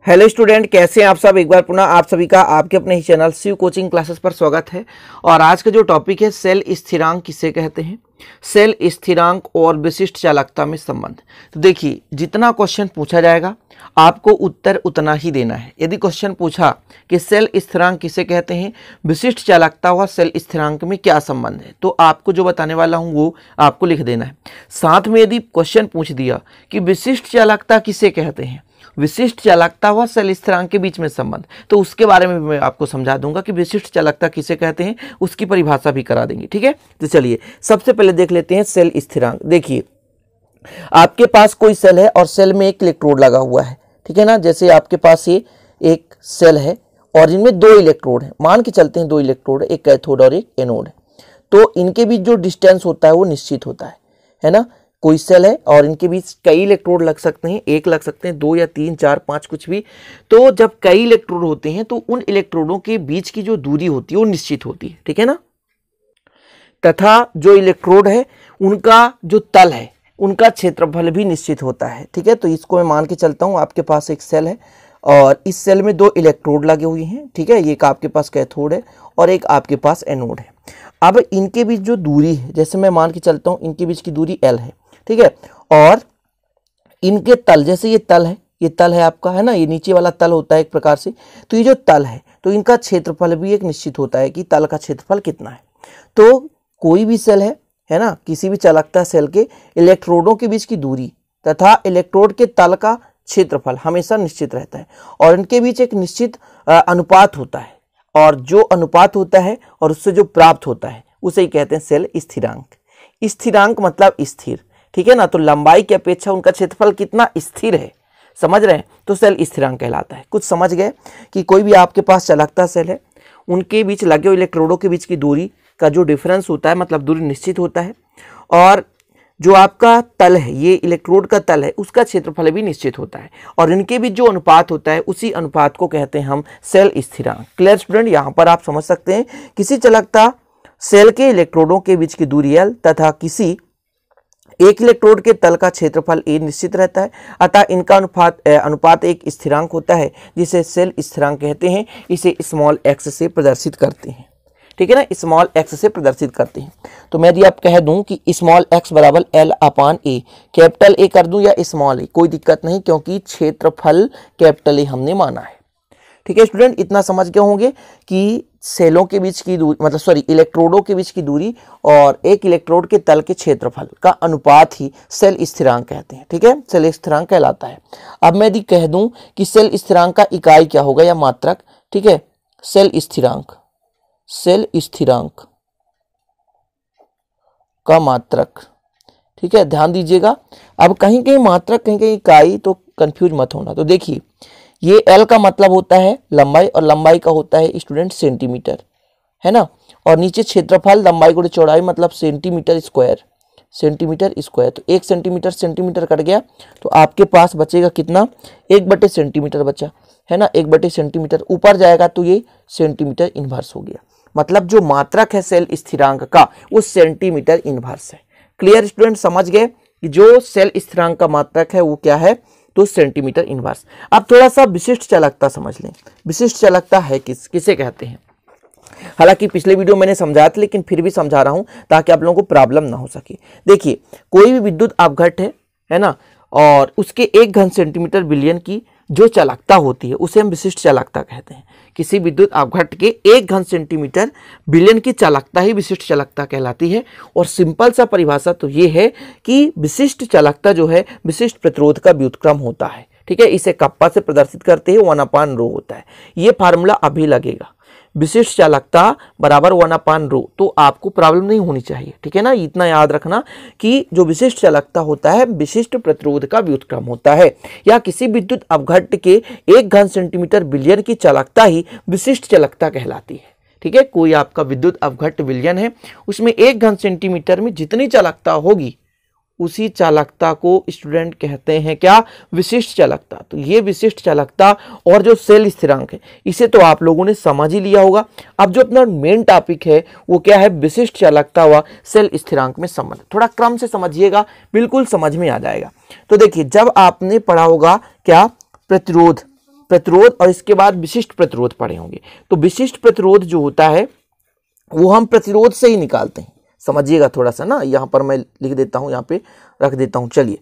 Hello student, कैसे हैं आप सब। एक बार पुनः आप सभी का आपके अपने ही चैनल शिव कोचिंग क्लासेस पर स्वागत है। और आज का जो टॉपिक है सेल स्थिरांक किसे कहते हैं, सेल स्थिरांक और विशिष्ट चालकता में संबंध। तो देखिए, जितना क्वेश्चन पूछा जाएगा आपको उत्तर उतना ही देना है। यदि क्वेश्चन पूछा कि सेल स्थिरांक किसे कहते हैं, विशिष्ट चालकता व सेल स्थिरांक में क्या संबंध है, तो आपको जो बताने वाला हूं वो आपको लिख देना है। साथ में यदि क्वेश्चन पूछ दिया कि विशिष्ट चालकता किसे कहते हैं, विशिष्ट चालकता व सेल स्थिरांक के बीच में संबंध, तो उसके बारे में मैं आपको समझा दूंगा कि विशिष्ट चालकता किसे कहते हैं, उसकी परिभाषा भी करा देंगे। ठीक है, तो चलिए सबसे पहले देख लेते हैं सेल स्थिरांक। देखिए, आपके पास कोई सेल है और सेल में एक इलेक्ट्रोड लगा हुआ है, ठीक है ना। जैसे आपके पास ये एक सेल है और इनमें दो इलेक्ट्रोड है, मान के चलते हैं दो इलेक्ट्रोड, एक कैथोड और एक एनोड है। तो इनके बीच जो डिस्टेंस होता है वो निश्चित होता है ना। कोई सेल है और इनके बीच कई इलेक्ट्रोड लग सकते हैं, एक लग सकते हैं, दो या तीन, चार, पांच, कुछ भी। तो जब कई इलेक्ट्रोड होते हैं तो उन इलेक्ट्रोडों के बीच की जो दूरी होती है वो निश्चित होती है, ठीक है ना। तथा जो इलेक्ट्रोड है उनका जो तल है उनका क्षेत्रफल भी निश्चित होता है, ठीक है। तो इसको मैं मान के चलता हूं, आपके पास एक सेल है और इस सेल में दो इलेक्ट्रोड लगे हुए हैं, ठीक है। एक आपके पास कैथोड है और एक आपके पास एनोड है। अब इनके बीच जो दूरी है, जैसे मैं मान के चलता हूं इनके बीच की दूरी L है, ठीक है। और इनके तल, जैसे ये तल है, ये तल है आपका, है ना, ये नीचे वाला तल होता है एक प्रकार से। तो ये जो तल है तो इनका क्षेत्रफल भी एक निश्चित होता है कि तल का क्षेत्रफल कितना है। तो कोई भी सेल है ना, किसी भी चालकता सेल के इलेक्ट्रोडों के बीच की दूरी तथा इलेक्ट्रोड के तल का क्षेत्रफल हमेशा निश्चित रहता है और इनके बीच एक निश्चित अनुपात होता है। और जो अनुपात होता है और उससे जो प्राप्त होता है उसे ही कहते हैं सेल स्थिरांक। स्थिरांक मतलब स्थिर, ठीक है ना। तो लंबाई की अपेक्षा उनका क्षेत्रफल कितना स्थिर है, समझ रहे हैं, तो सेल स्थिरांक कहलाता है। कुछ समझ गए कि कोई भी आपके पास चालकता सेल है, उनके बीच लगे हुए इलेक्ट्रोडों के बीच की दूरी का जो डिफरेंस होता है, मतलब दूरी निश्चित होता है। और जो आपका तल है, ये इलेक्ट्रोड का तल है, उसका क्षेत्रफल भी निश्चित होता है। और इनके बीच जो अनुपात होता है उसी अनुपात को कहते हैं हम सेल स्थिरांक। क्लियर स्टूडेंट, यहाँ पर आप समझ सकते हैं किसी चालकता सेल के इलेक्ट्रोडों के बीच की दूरी L तथा किसी एक इलेक्ट्रोड के तल का क्षेत्रफल A निश्चित रहता है, अतः इनका अनुपात एक स्थिरांक होता है जिसे सेल स्थिरांक कहते हैं। इसे स्मॉल x से प्रदर्शित करते हैं, ठीक है ना, स्मॉल x से प्रदर्शित करते हैं। तो मैं यदि आप कह दूं कि स्मॉल x बराबर L/A, कैपिटल A कर दूं या स्मॉल a, कोई दिक्कत नहीं, क्योंकि क्षेत्रफल कैपिटल A हमने माना है। ठीक है स्टूडेंट, इतना समझ गए होंगे कि सेलों के बीच की दूरी, मतलब इलेक्ट्रोडों के बीच की दूरी और एक इलेक्ट्रोड के तल के क्षेत्रफल का अनुपात ही सेल स्थिरांक कहते हैं, ठीक है, सेल स्थिरांक कहलाता है। अब मैं यदि कह दूं कि सेल स्थिरांक का इकाई क्या होगा या मात्रक, ठीक है, सेल स्थिरांक का मात्रक, ठीक है, ध्यान दीजिएगा। अब कहीं कहीं मात्रक, कहीं कहीं इकाई, तो कंफ्यूज मत होना। तो देखिए, ये L का मतलब होता है लंबाई और लंबाई का होता है स्टूडेंट सेंटीमीटर, है ना। और नीचे क्षेत्रफल लंबाई गुणे चौड़ाई मतलब सेंटीमीटर स्क्वायर। तो 1 सेंटीमीटर कट गया तो आपके पास बचेगा कितना, 1/सेंटीमीटर बचा, है ना। 1/सेंटीमीटर ऊपर जाएगा तो ये सेंटीमीटर इनवर्स हो गया। मतलब जो मात्रक है सेल स्थिरांक का वो सेंटीमीटर इनवर्स है। क्लियर स्टूडेंट, समझ गए कि जो सेल स्थिरांक का मात्रक है वो क्या है, तो सेंटीमीटर इनवर्स। अब थोड़ा सा विशिष्ट चालकता समझ लें। विशिष्ट चालकता है किसे कहते हैं। हालांकि पिछले वीडियो मैंने समझाया था, लेकिन फिर भी समझा रहा हूं ताकि आप लोगों को प्रॉब्लम ना हो सके। देखिए, कोई भी विद्युत अपघट है ना, और उसके 1 घन सेंटीमीटर बिलियन की जो चालकता होती है उसे हम विशिष्ट चालकता कहते हैं। किसी विद्युत अपघट के 1 घन सेंटीमीटर बिलियन की चालकता ही विशिष्ट चालकता कहलाती है। और सिंपल सा परिभाषा तो ये है कि विशिष्ट चालकता जो है विशिष्ट प्रतिरोध का व्युत्क्रम होता है, ठीक है। इसे कप्पा से प्रदर्शित करते हैं, 1/ρ होता है। ये फार्मूला अभी लगेगा, विशिष्ट चालकता बराबर 1/ρ, तो आपको प्रॉब्लम नहीं होनी चाहिए, ठीक है ना। इतना याद रखना कि जो विशिष्ट चालकता होता है विशिष्ट प्रतिरोध का व्युत्क्रम होता है, या किसी विद्युत अपघट के 1 घन सेंटीमीटर बिलियन की चालकता ही विशिष्ट चालकता कहलाती है, ठीक है। कोई आपका विद्युत अपघट बिलियन है, उसमें 1 घन सेंटीमीटर में जितनी चालकता होगी उसी चालकता को स्टूडेंट कहते हैं क्या, विशिष्ट चालकता। तो ये विशिष्ट चालकता और जो सेल स्थिरांक है इसे तो आप लोगों ने समझ ही लिया होगा। अब जो अपना मेन टॉपिक है वो क्या है, विशिष्ट चालकता व सेल स्थिरांक में संबंध। थोड़ा क्रम से समझिएगा, बिल्कुल समझ में आ जाएगा। तो देखिए, जब आपने पढ़ा होगा क्या, प्रतिरोध प्रतिरोध और इसके बाद विशिष्ट प्रतिरोध पढ़े होंगे। तो विशिष्ट प्रतिरोध जो होता है वो हम प्रतिरोध से ही निकालते हैं, समझिएगा थोड़ा सा ना, यहाँ पर मैं लिख देता हूँ, यहाँ पे रख देता हूँ। चलिए,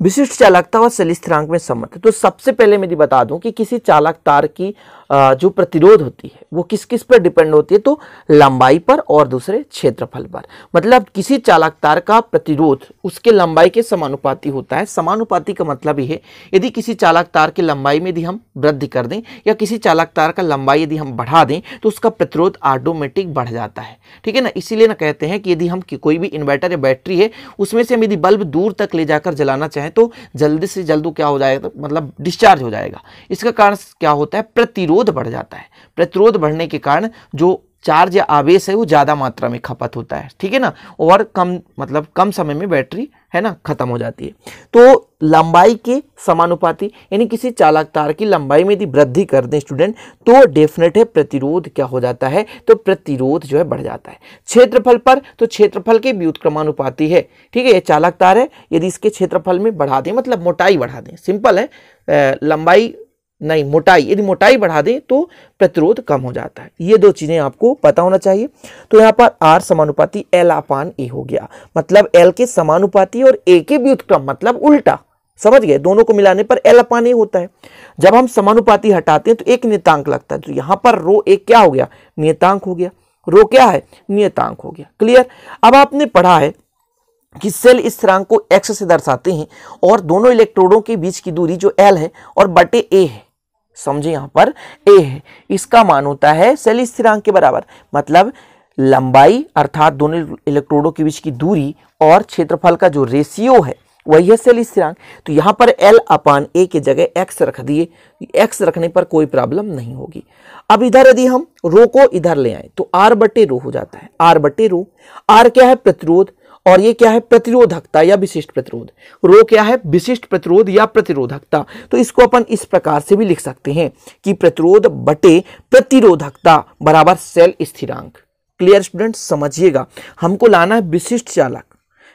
विशिष्ट चालकता और सेल स्थिरांक में संबंध। तो सबसे पहले मैं बता दूं कि किसी चालक तार की जो प्रतिरोध होती है वो किस किस पर डिपेंड होती है, तो लंबाई पर और दूसरे क्षेत्रफल पर। मतलब किसी चालक तार का प्रतिरोध उसके लंबाई के समानुपाती होता है। समानुपाती का मतलब ये है, यदि किसी चालक तार की लंबाई में यदि हम वृद्धि कर दें या किसी चालक तार का लंबाई यदि हम बढ़ा दें तो उसका प्रतिरोध ऑटोमेटिक बढ़ जाता है, ठीक है ना। इसीलिए ना कहते हैं कि यदि हम कोई भी इन्वर्टर या बैटरी है उसमें से हम यदि बल्ब दूर तक ले जाकर जलाना चाहें तो जल्दी से जल्द क्या हो जाएगा, मतलब डिस्चार्ज हो जाएगा। इसका कारण क्या होता है, प्रतिरोध बढ़ जाता है। प्रतिरोध बढ़ने के कारण जो चार्ज या आवेश है वो ज्यादा मात्रा में खपत होता है, ठीक है ना, और कम समय में बैटरी है ना खत्म हो जाती है। तो लंबाई के समानुपाती, यानी किसी चालक तार की लंबाई में यदि वृद्धि कर दें स्टूडेंट तो डेफिनेट है प्रतिरोध क्या हो जाता है, तो प्रतिरोध जो है बढ़ जाता है। क्षेत्रफल पर, तो क्षेत्रफल के व्युत्क्रमानुपाती है, ठीक है। ये चालक तार है, यदि इसके क्षेत्रफल में बढ़ा दें, मतलब मोटाई बढ़ा दें, सिंपल है, लंबाई नहीं मोटाई, यदि मोटाई बढ़ा दें तो प्रतिरोध कम हो जाता है। ये दो चीजें आपको पता होना चाहिए। तो यहाँ पर R समानुपाती L/A हो गया, मतलब L के समानुपाती और A के व्युत्क्रम, मतलब उल्टा, समझ गए। दोनों को मिलाने पर L/A होता है। जब हम समानुपाती हटाते हैं तो एक नियतांक लगता है, तो यहाँ पर रो एक क्या हो गया, नियतांक हो गया। रो क्या है, नियतांक हो गया। क्लियर। अब आपने पढ़ा है कि सेल स्थिरांक को x से दर्शाते हैं और दोनों इलेक्ट्रोडों के बीच की दूरी जो L है और बटे A है, समझे, यहाँ पर A है, इसका मान होता है सेल स्थिरांक के बराबर। मतलब लंबाई अर्थात दोनों इलेक्ट्रोडों के बीच की दूरी और क्षेत्रफल का जो रेशियो है वही है सेल स्थिरांक। तो यहाँ पर L/A की जगह x रख दिए, x रखने पर कोई प्रॉब्लम नहीं होगी। अब इधर यदि हम रो को इधर ले आए तो R बटे रो हो जाता है, R बटे रो। R क्या है, प्रतिरोध, और ये क्या है, प्रतिरोधकता या विशिष्ट प्रतिरोध। रो क्या है, विशिष्ट प्रतिरोध या प्रतिरोधकता। तो इसको अपन इस प्रकार से भी लिख सकते हैं कि प्रतिरोध बटे प्रतिरोधकता बराबर सेल स्थिरांक। क्लियर स्टूडेंट, समझिएगा, हमको लाना है विशिष्ट चालक,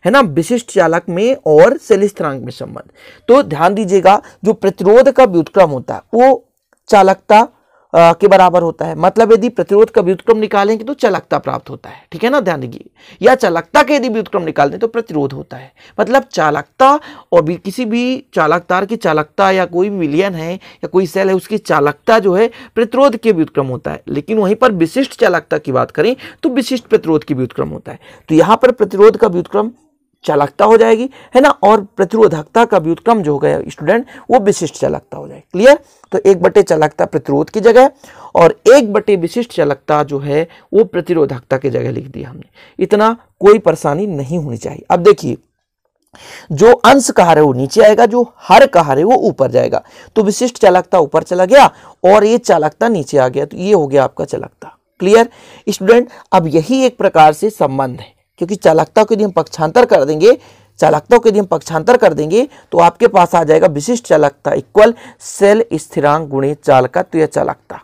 है ना, विशिष्ट चालक में और सेल स्थिरांक में संबंध। तो ध्यान दीजिएगा, जो प्रतिरोध का व्युत्क्रम होता है वो चालकता के बराबर होता है। मतलब यदि प्रतिरोध का व्युत्क्रम निकालेंगे तो चालकता प्राप्त होता है, ठीक है ना, ध्यान दीजिए। या चालकता के यदि व्युत्क्रम निकाल दें तो प्रतिरोध होता है। मतलब चालकता और भी किसी भी चालक तार की चालकता या कोई भी विलयन है या कोई सेल है उसकी चालकता जो है प्रतिरोध के व्युत्क्रम होता है। लेकिन वहीं पर विशिष्ट चालकता की बात करें तो विशिष्ट प्रतिरोध की व्युत्क्रम होता है। तो यहाँ पर प्रतिरोध का व्युत्क्रम चालकता हो जाएगी, है ना, और प्रतिरोधकता का व्युत्क्रम जो हो गया स्टूडेंट वो विशिष्ट चालकता हो जाएगी। क्लियर। तो 1 बटे चालकता प्रतिरोध की जगह और 1 बटे विशिष्ट चालकता जो है वो प्रतिरोधकता की जगह लिख दिया हमने। इतना कोई परेशानी नहीं होनी चाहिए। अब देखिए, जो अंश का हर है वो नीचे आएगा, जो हर का हर है वो ऊपर जाएगा। तो विशिष्ट चालकता ऊपर चला गया और ये चालकता नीचे आ गया, तो ये हो गया आपका चालकता। Clear student. अब यही एक प्रकार से संबंध है, क्योंकि चालकता को यदि हम पक्षांतर कर देंगे, चालकता को यदि हम पक्षांतर कर देंगे तो आपके पास आ जाएगा विशिष्ट चालकता इक्वल सेल स्थिरांक गुणे चालकत्व या चालकता,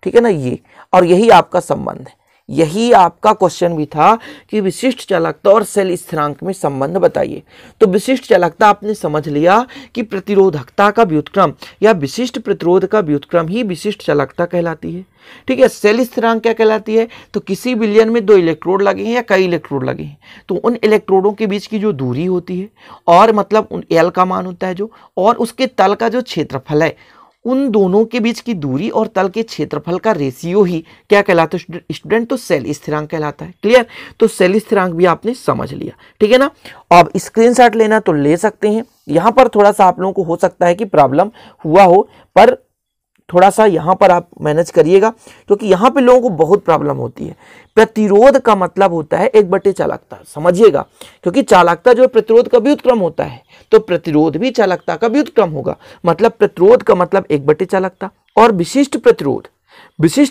ठीक है ना, ये। और यही आपका संबंध है। यही आपका क्वेश्चन भी था कि विशिष्ट चालकता और सेल स्थिरांक में संबंध बताइए। तो विशिष्ट चालकता आपने समझ लिया कि प्रतिरोधकता का व्युत्क्रम या विशिष्ट प्रतिरोध का व्युत्क्रम ही विशिष्ट चालकता कहलाती है, ठीक है। सेल स्थिरांक क्या कहलाती है, तो किसी विलयन में 2 इलेक्ट्रोड लगे हैं या कई इलेक्ट्रोड लगे हैं तो उन इलेक्ट्रोडों के बीच की जो दूरी होती है और मतलब L का मान होता है जो, और उसके तल का जो क्षेत्रफल है, उन दोनों के बीच की दूरी और तल के क्षेत्रफल का रेशियो ही क्या कहलाता है स्टूडेंट, तो सेल स्थिरांक कहलाता है। क्लियर। तो सेल स्थिरांक भी आपने समझ लिया, ठीक है ना। अब स्क्रीनशॉट लेना तो ले सकते हैं। यहाँ पर थोड़ा सा आप लोगों को हो सकता है कि प्रॉब्लम हुआ हो, पर थोड़ा सा यहाँ पर आप मैनेज करिएगा, क्योंकि यहाँ पे लोगों को बहुत प्रॉब्लम होती है। प्रतिरोध का मतलब होता है 1 बटे चालकता, समझिएगा, क्योंकि चालकता जो प्रतिरोध का व्युत्क्रम होता है तो प्रतिरोध भी चालकता का व्युत्क्रम होगा। मतलब प्रतिरोध का मतलब 1 बटे चालकता। और विशिष्ट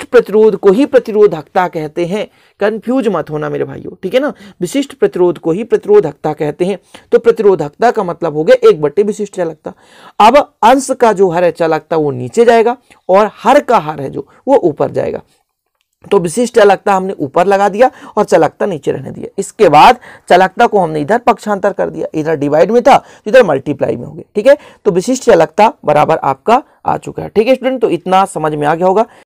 प्रतिरोध को ही प्रतिरोधकता कहते हैं। कंफ्यूज मत होना मेरे भाइयों, ठीक है ना। विशिष्ट प्रतिरोध को ही प्रतिरोधकता कहते हैं। तो प्रतिरोधकता का मतलब हो गया 1 बटे विशिष्ट चालकता। अब अंश का जो हर है चालकता वो नीचे जाएगा और हर का हर है जो वो ऊपर जाएगा। तो विशिष्ट चालकता हमने ऊपर लगा दिया और चालकता नीचे रहने दिया। इसके बाद चालकता को हमने इधर पक्षांतर कर दिया, इधर डिवाइड में था तो इधर मल्टीप्लाई में हो गया। ठीक है, तो विशिष्ट चालकता बराबर आपका आ चुका है। ठीक है स्टूडेंट, तो इतना समझ में आ गया होगा।